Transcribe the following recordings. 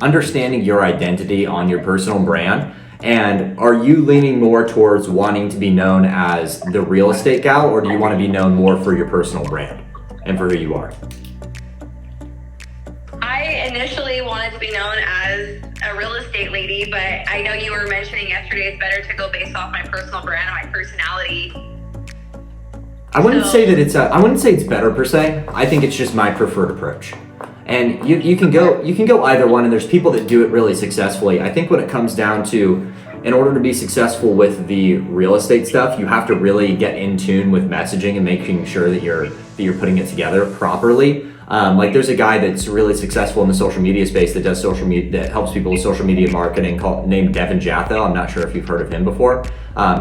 understanding your identity on your personal brand. And are you leaning more towards wanting to be known as the real estate gal, or do you want to be known more for your personal brand and for who you are? I initially wanted to be known as a real estate lady, but I know you were mentioning yesterday it's better to go based off my personal brand and my personality. I wouldn't say it's better per se. I think it's just my preferred approach. And you can go either one, and there's people that do it really successfully. I think when it comes down to, in order to be successful with the real estate stuff, you have to really get in tune with messaging and making sure that you're putting it together properly. Like there's a guy that's really successful in the social media space that does social media, that helps people with social media marketing, named Devin Jatho. I'm not sure if you've heard of him before.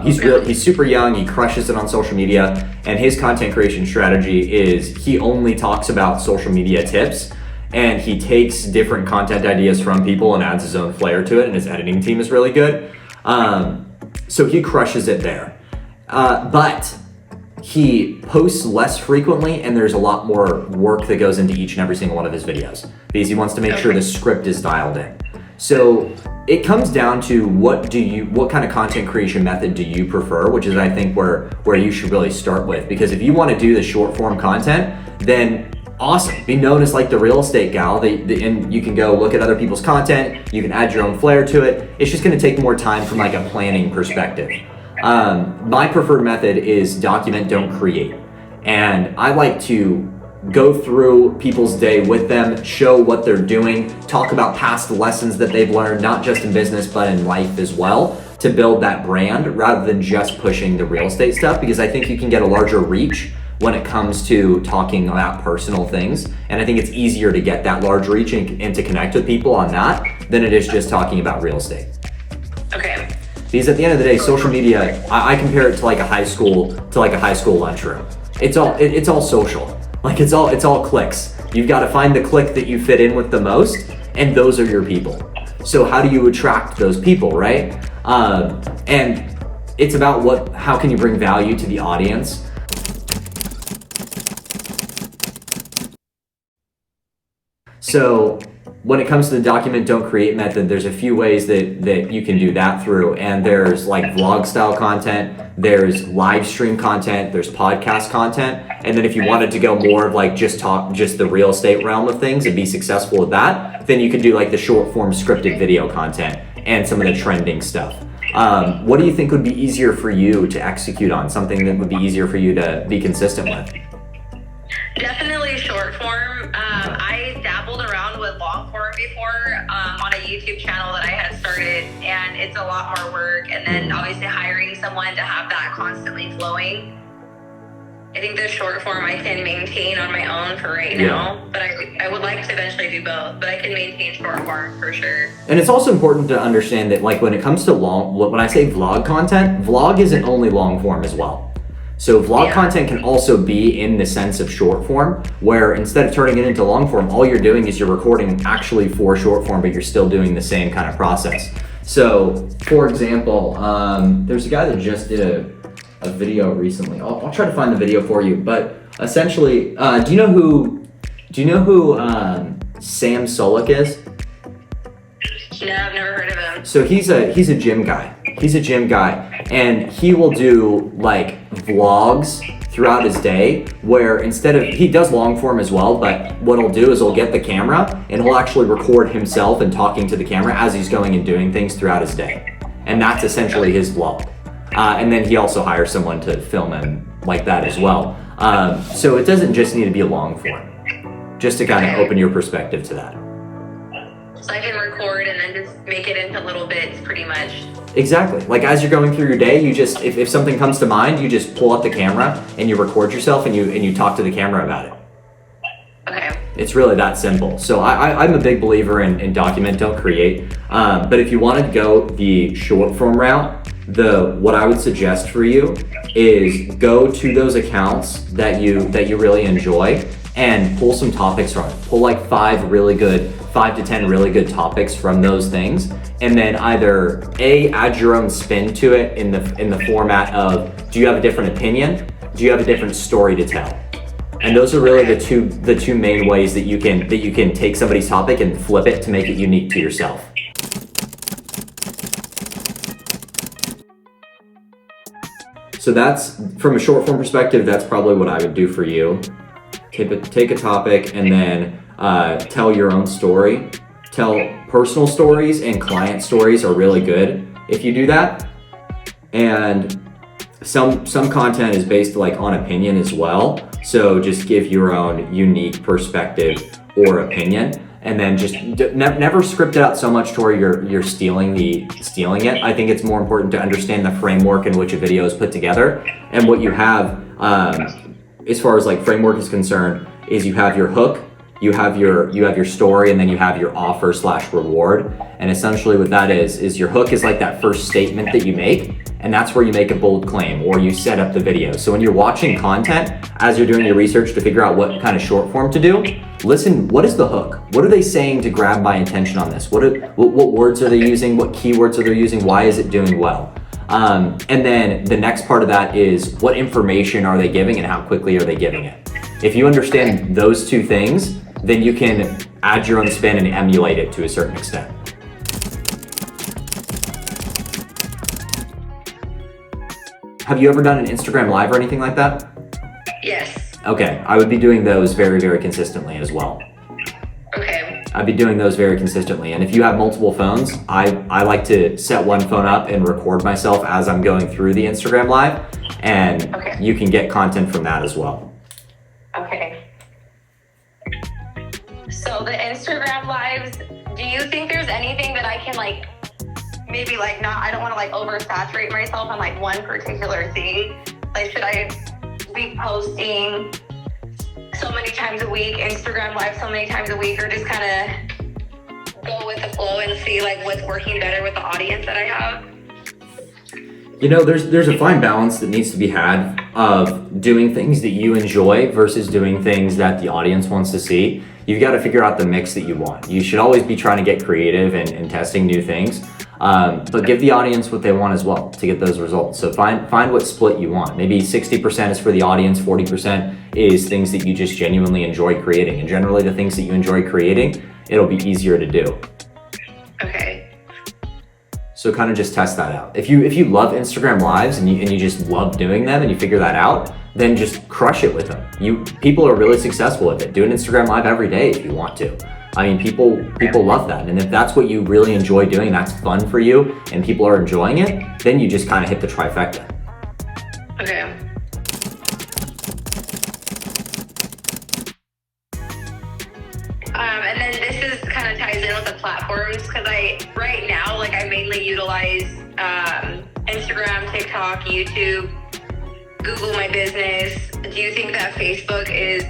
He's super young. He crushes it on social media, and his content creation strategy is he only talks about social media tips, and he takes different content ideas from people and adds his own flair to it, and his editing team is really good. So he crushes it there. But he posts less frequently, and there's a lot more work that goes into each and every single one of his videos because he wants to make sure the script is dialed in. So it comes down to what kind of content creation method do you prefer, which is I think where you should really start with. Because if you want to do the short form content, then awesome, be known as like the real estate gal, and you can go look at other people's content, you can add your own flair to it. It's just going to take more time from like a planning perspective. My preferred method is document, don't create. And I like to go through people's day with them, show what they're doing, talk about past lessons that they've learned, not just in business, but in life as well, to build that brand rather than just pushing the real estate stuff, because I think you can get a larger reach when it comes to talking about personal things. And I think it's easier to get that large reach and to connect with people on that than it is just talking about real estate. Okay. Because at the end of the day, social media, I compare it to like a high school lunchroom. It's all social. Like it's all clicks. You've got to find the click that you fit in with the most, and those are your people. So how do you attract those people, right? And it's about how can you bring value to the audience? So when it comes to the document, don't create method, there's a few ways that you can do that through. And there's like vlog style content, there's live stream content, there's podcast content. And then if you wanted to go more of like just the real estate realm of things and be successful with that, then you could do like the short form scripted video content and some of the trending stuff. What do you think would be easier for you to execute on? Something that would be easier for you to be consistent with? Definitely short form. I dabbled around with long form before on a YouTube channel that I had started, and it's a lot more work. And then obviously hiring someone to have that constantly flowing. I think the short form I can maintain on my own for right now, but I would like to eventually do both, but I can maintain short form for sure. And it's also important to understand that like when it comes to when I say vlog content, vlog isn't only long form as well. So vlog content can also be in the sense of short form, where instead of turning it into long form, all you're doing is you're recording actually for short form, but you're still doing the same kind of process. So for example, there's a guy that just did a video recently. I'll try to find the video for you, but essentially, do you know who Sam Solik is? No, I've never heard of him. So he's a gym guy. He's a gym guy, and he will do like vlogs throughout his day where he does long form as well, but what he'll do is he'll get the camera and he'll actually record himself and talking to the camera as he's going and doing things throughout his day. And that's essentially his vlog. And then he also hires someone to film him like that as well. So it doesn't just need to be a long form, just to kind of open your perspective to that. So I can record and then just make it into little bits pretty much. Exactly. Like as you're going through your day, you just, if something comes to mind, you just pull up the camera and you record yourself and you talk to the camera about it. Okay. It's really that simple. So I'm a big believer in document, don't create. But if you want to go the short form route, what I would suggest for you is go to those accounts that you really enjoy and pull some topics from it. Pull like 5 to 10 really good topics from those things, and then either add your own spin to it in the format of, do you have a different opinion? Do you have a different story to tell? And those are really the two main ways that you can take somebody's topic and flip it to make it unique to yourself. So that's, from a short form perspective, that's probably what I would do for you. Take a topic and then tell your own story. Tell personal stories, and client stories are really good if you do that. And some content is based like on opinion as well. So just give your own unique perspective or opinion, and then just never script it out so much to where you're stealing it. I think it's more important to understand the framework in which a video is put together. And what you have, as far as like framework is concerned, is you have your hook, you have your story, and then you have your offer / reward. And essentially what that is your hook is like that first statement that you make, and that's where you make a bold claim or you set up the video. So when you're watching content, as you're doing your research to figure out what kind of short form to do, listen, what is the hook? What are they saying to grab my attention on this? What words are they using? What keywords are they using? Why is it doing well? And then the next part of that is what information are they giving and how quickly are they giving it? If you understand those two things, then you can add your own spin and emulate it to a certain extent. Have you ever done an Instagram Live or anything like that? Yes. Okay, I would be doing those very, very consistently as well. Okay. I'd be doing those very consistently. And if you have multiple phones, I like to set one phone up and record myself as I'm going through the Instagram Live, and you can get content from that as well. Okay. So the Instagram Lives, do you think there's anything that I can like, maybe like not, I don't want to like oversaturate myself on like one particular thing. Like, should I be posting so many times a week, Instagram Live so many times a week, or just kind of go with the flow and see like what's working better with the audience that I have? You know, there's a fine balance that needs to be had of doing things that you enjoy versus doing things that the audience wants to see. You've got to figure out the mix that you want. You should always be trying to get creative and testing new things, but give the audience what they want as well to get those results. So find what split you want. Maybe 60% is for the audience, 40% is things that you just genuinely enjoy creating. And generally the things that you enjoy creating, it'll be easier to do. Okay. So kind of just test that out. If you love Instagram Lives and you just love doing them and you figure that out, then just crush it with them. People are really successful with it. Do an Instagram Live every day if you want to. I mean, people love that. And if that's what you really enjoy doing, that's fun for you, and people are enjoying it, then you just kind of hit the trifecta. Okay. And then this is kind of ties in with the platforms, because right now, like I mainly utilize Instagram, TikTok, YouTube, Google My Business. Do you think that Facebook is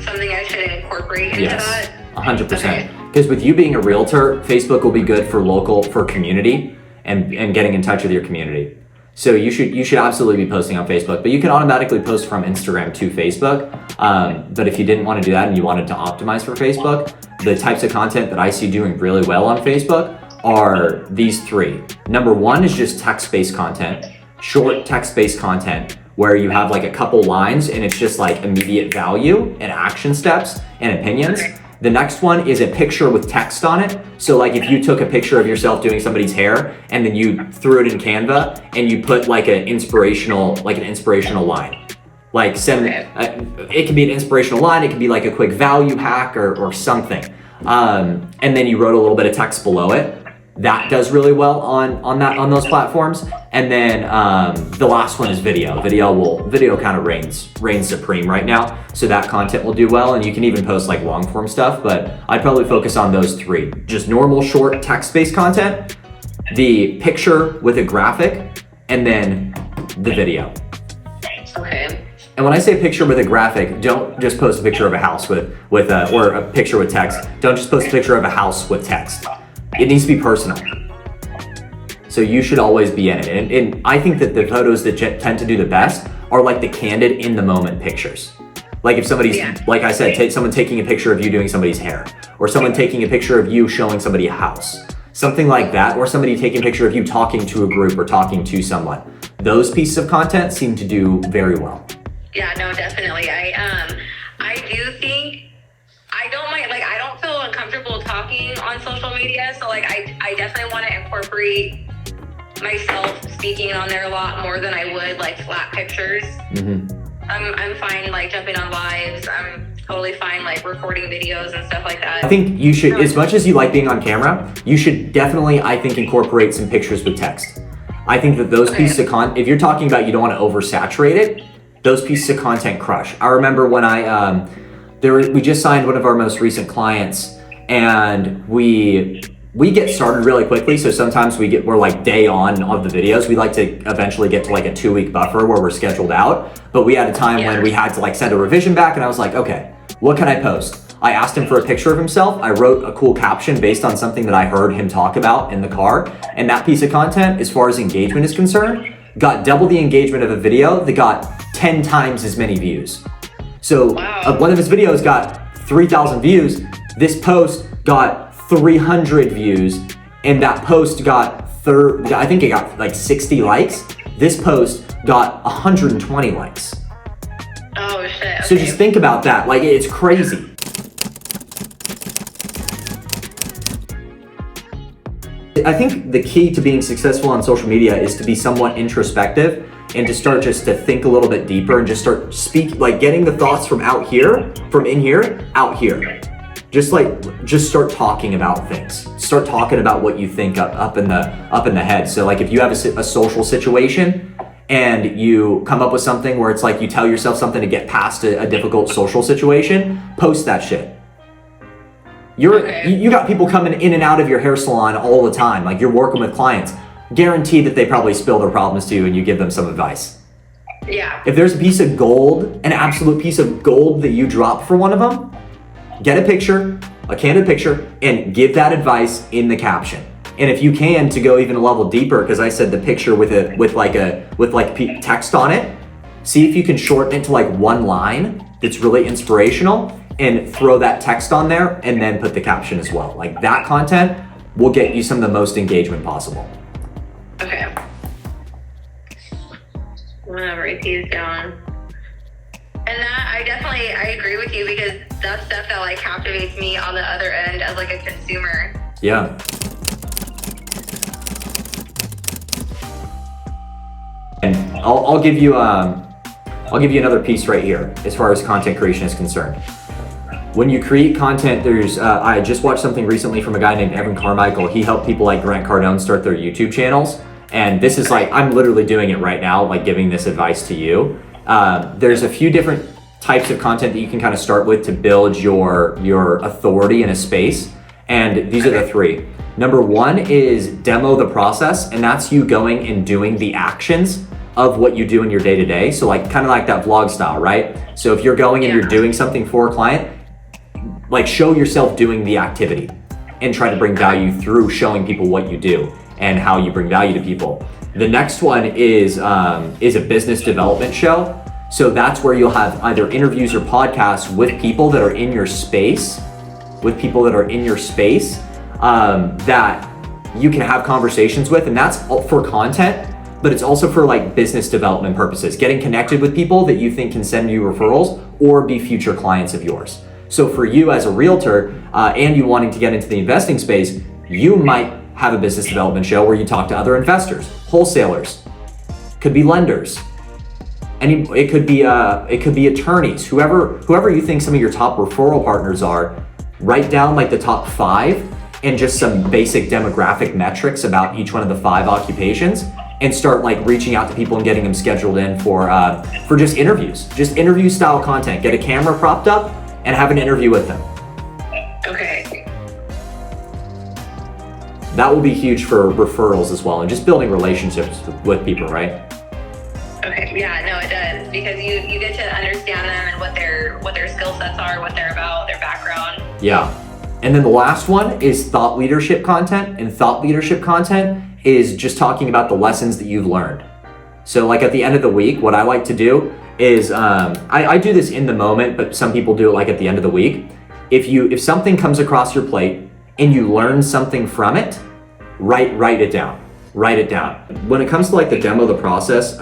something I should incorporate into that? 100%. Because with you being a realtor, Facebook will be good for community and getting in touch with your community. So you should absolutely be posting on Facebook, but you can automatically post from Instagram to Facebook. But if you didn't want to do that and you wanted to optimize for Facebook, the types of content that I see doing really well on Facebook are these three. Number one is just text-based content, short text-based content, where you have like a couple lines and it's just like immediate value and action steps and opinions. The next one is a picture with text on it. So like if you took a picture of yourself doing somebody's hair and then you threw it in Canva and you put like an inspirational line. Like it can be an inspirational line, it can be like a quick value hack or something. And then you wrote a little bit of text below it. That does really well on those platforms. And then the last one is video. Video kind of reigns supreme right now. So that content will do well, and you can even post like long form stuff, but I'd probably focus on those three. Just normal short text-based content, the picture with a graphic, and then the video. Okay. And when I say picture with a graphic, don't just post a picture of a house or a picture with text. Don't just post a picture of a house with text. It needs to be personal. So you should always be in it. And I think that the photos that tend to do the best are like the candid in the moment pictures. Like if somebody's, like I said, someone taking a picture of you doing somebody's hair, or someone taking a picture of you showing somebody a house, something like that, or somebody taking a picture of you talking to a group or talking to someone. Those pieces of content seem to do very well. Yeah, no, definitely. I do think I don't mind, like, I don't feel uncomfortable talking on social media. So, like, I definitely want to incorporate myself speaking on there a lot more than I would, like, flat pictures. I'm fine, like, jumping on lives. I'm totally fine, like, recording videos and stuff like that. I think you should, as much as you like being on camera, you should definitely, I think, incorporate some pictures with text. I think that those pieces of content, if you're talking about you don't want to oversaturate it, those pieces of content crush. I remember when we just signed one of our most recent clients, and we get started really quickly. So sometimes we're like day on of the videos. We like to eventually get to like a 2-week buffer where we're scheduled out. But we had a time when we had to like send a revision back, and I was like, okay, what can I post? I asked him for a picture of himself. I wrote a cool caption based on something that I heard him talk about in the car. And that piece of content, as far as engagement is concerned, got double the engagement of a video that got 10 times as many views. So one of his videos got 3,000 views. This post got 300 views, and that post got I think it got like 60 likes. This post got 120 likes. Oh shit. Okay. So just think about that. Like, it's crazy. I think the key to being successful on social media is to be somewhat introspective and to start just to think a little bit deeper and just start getting the thoughts from in here, out here. Just start talking about things. Start talking about what you think up in the head. So like if you have a social situation and you come up with something where it's like you tell yourself something to get past a difficult social situation, post that shit. You got people coming in and out of your hair salon all the time. Like, you're working with clients. Guaranteed that they probably spill their problems to you and you give them some advice. Yeah. If there's a piece of gold, an absolute piece of gold that you drop for one of them, get a picture, a candid picture, and give that advice in the caption. And if you can, to go even a level deeper, because I said the picture with text on it, see if you can shorten it to like one line that's really inspirational, and throw that text on there, and then put the caption as well. Like, that content will get you some of the most engagement possible. Okay. I'm gonna write these down. And that, I agree with you, because that's stuff that like captivates me on the other end as like a consumer. Yeah. And I'll give you another piece right here as far as content creation is concerned. When you create content, I just watched something recently from a guy named Evan Carmichael. He helped people like Grant Cardone start their YouTube channels. And this is like, I'm literally doing it right now, like giving this advice to you. There's a few different types of content that you can kind of start with to build your authority in a space. And these are the three. Number one is demo the process. And that's you going and doing the actions of what you do in your day-to-day. So like, kind of like that vlog style, right? So if you're going and you're doing something for a client, like, show yourself doing the activity and try to bring value through showing people what you do and how you bring value to people. The next one is a business development show. So that's where you'll have either interviews or podcasts with people that are in your space, that you can have conversations with. And that's for content, but it's also for like business development purposes, getting connected with people that you think can send you referrals or be future clients of yours. So for you as a realtor, and you wanting to get into the investing space, you might have a business development show where you talk to other investors, wholesalers, could be lenders, it could be attorneys, whoever you think some of your top referral partners are. Write down like the top 5 and just some basic demographic metrics about each one of the 5 occupations, and start like reaching out to people and getting them scheduled in for just interviews, just interview style content. Get a camera propped up and have an interview with them. Okay. That will be huge for referrals as well, and just building relationships with people, right? Okay, yeah, no, it does, because you get to understand them and what their skill sets are, what they're about, their background. Yeah. And then the last one is thought leadership content, and thought leadership content is just talking about the lessons that you've learned. So like at the end of the week, what I like to do is, I do this in the moment, but some people do it like at the end of the week. If something comes across your plate and you learn something from it, write it down. write it down. When it comes to like the demo of the process,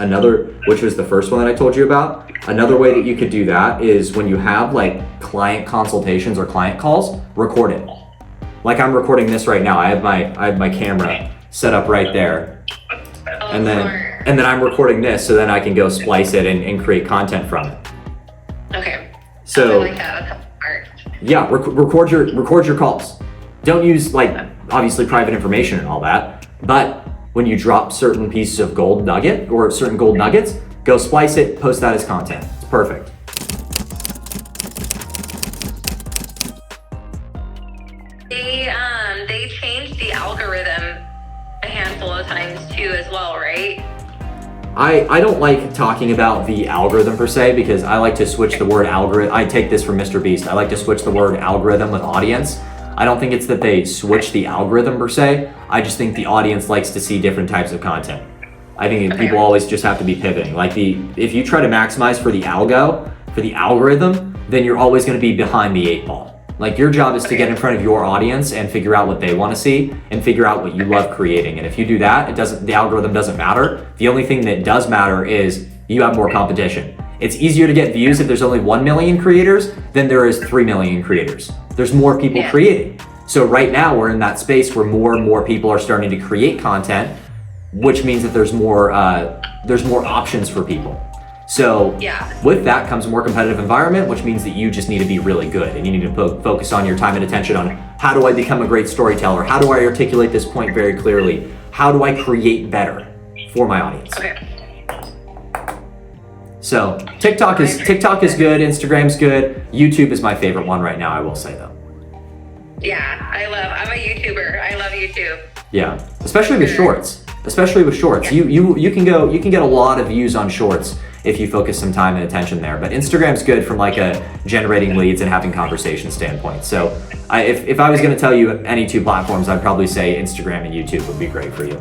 which was the first one that I told you about, another way that you could do that is when you have like client consultations or client calls, record it. Like I'm recording this right now. I have my camera set up right there. And then I'm recording this, so then I can go splice it and create content from it. Okay. So I like that. That's smart. yeah, record your calls. Don't use like obviously private information and all that, but when you drop certain pieces of gold nugget or certain gold nuggets, go splice it, post that as content. It's perfect. They changed the algorithm a handful of times too as well, right? I don't like talking about the algorithm per se, because I like to switch the word algorithm. I take this from Mr. Beast. I like to switch the word algorithm with audience. I don't think it's that they switch the algorithm per se. I just think the audience likes to see different types of content. I think people always just have to be pivoting. Like if you try to maximize for the algorithm, then you're always going to be behind the 8 ball. Like your job is to get in front of your audience and figure out what they want to see and figure out what you love creating. And if you do that, the algorithm doesn't matter. The only thing that does matter is you have more competition. It's easier to get views if there's only 1 million creators than there is 3 million creators. There's more people creating. So right now we're in that space where more and more people are starting to create content, which means that there's more options for people. So with that comes a more competitive environment, which means that you just need to be really good, and you need to focus on your time and attention on how do I become a great storyteller? How do I articulate this point very clearly? How do I create better for my audience? Okay. So TikTok is good, Instagram's good, YouTube is my favorite one right now, I will say though. Yeah, I'm a YouTuber. I love YouTube. Yeah, especially with shorts. You can get a lot of views on shorts if you focus some time and attention there. But Instagram's good from like a generating leads and having conversation standpoint. So if I was going to tell you any 2 platforms, I'd probably say Instagram and YouTube would be great for you.